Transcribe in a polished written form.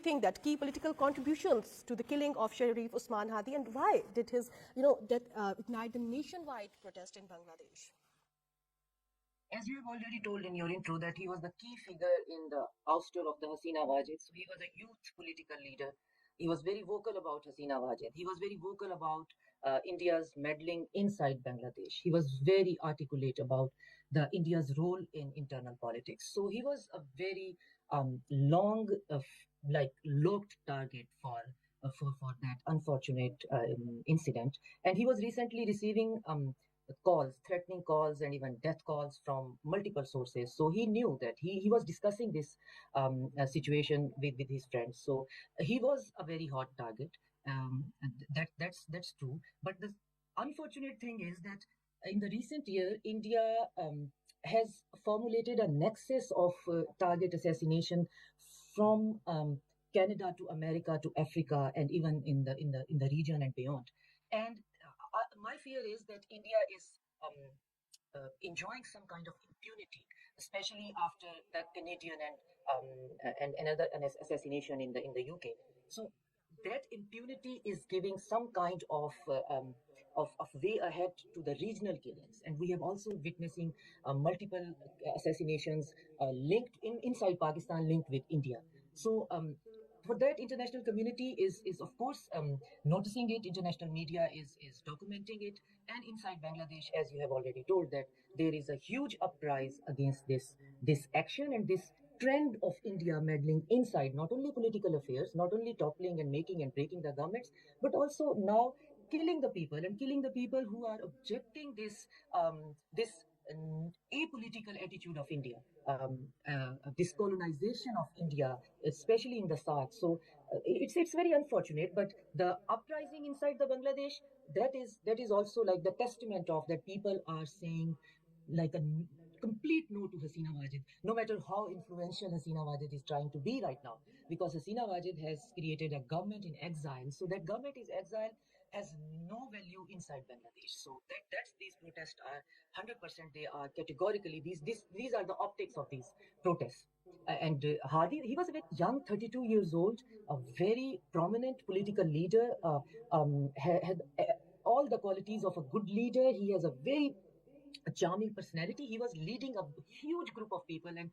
think that key political contributions to the killing of Sharif Usman Hadi, and why did his death ignite a nationwide protest in Bangladesh? As you have already told in your intro that he was the key figure in the ouster of the Hasina Wajid. So he was a youth political leader. He was very vocal about Hasina Wajid. He was very vocal about India's meddling inside Bangladesh. He was very articulate about the India's role in internal politics. So he was a very long, locked target for that unfortunate incident. And he was recently receiving calls, threatening calls, and even death calls from multiple sources. So he knew that he was discussing this situation with his friends. So he was a very hot target. And that's true. But the unfortunate thing is that in the recent year, India has formulated a nexus of target assassination from Canada to America to Africa, and even in the region and beyond. And my fear is that India is enjoying some kind of impunity, especially after the Canadian and another assassination in the UK. So that impunity is giving some kind of way ahead to the regional killings, and we have also witnessing multiple assassinations linked inside Pakistan, linked with India. So for that, international community is of course noticing it. International media is documenting it, and inside Bangladesh, as you have already told, that there is a huge uprise against this action and this trend of India meddling inside not only political affairs, not only toppling and making and breaking the governments, but also now killing the people, and killing the people who are objecting this apolitical attitude of India, this colonization of India, especially in the south. So it's very unfortunate. But the uprising inside the Bangladesh, that is also like the testament of that people are saying like a complete no to Hasina Wajid, no matter how influential Hasina Wajid is trying to be right now, because Hasina Wajid has created a government in exile. So that government is exile has no value inside Bangladesh. So that's these protests are 100%. They are categorically these are the optics of these protests. And Hadi, he was a very young, 32 years old, a very prominent political leader. Had all the qualities of a good leader. He has a very charming personality. He was leading a huge group of people, and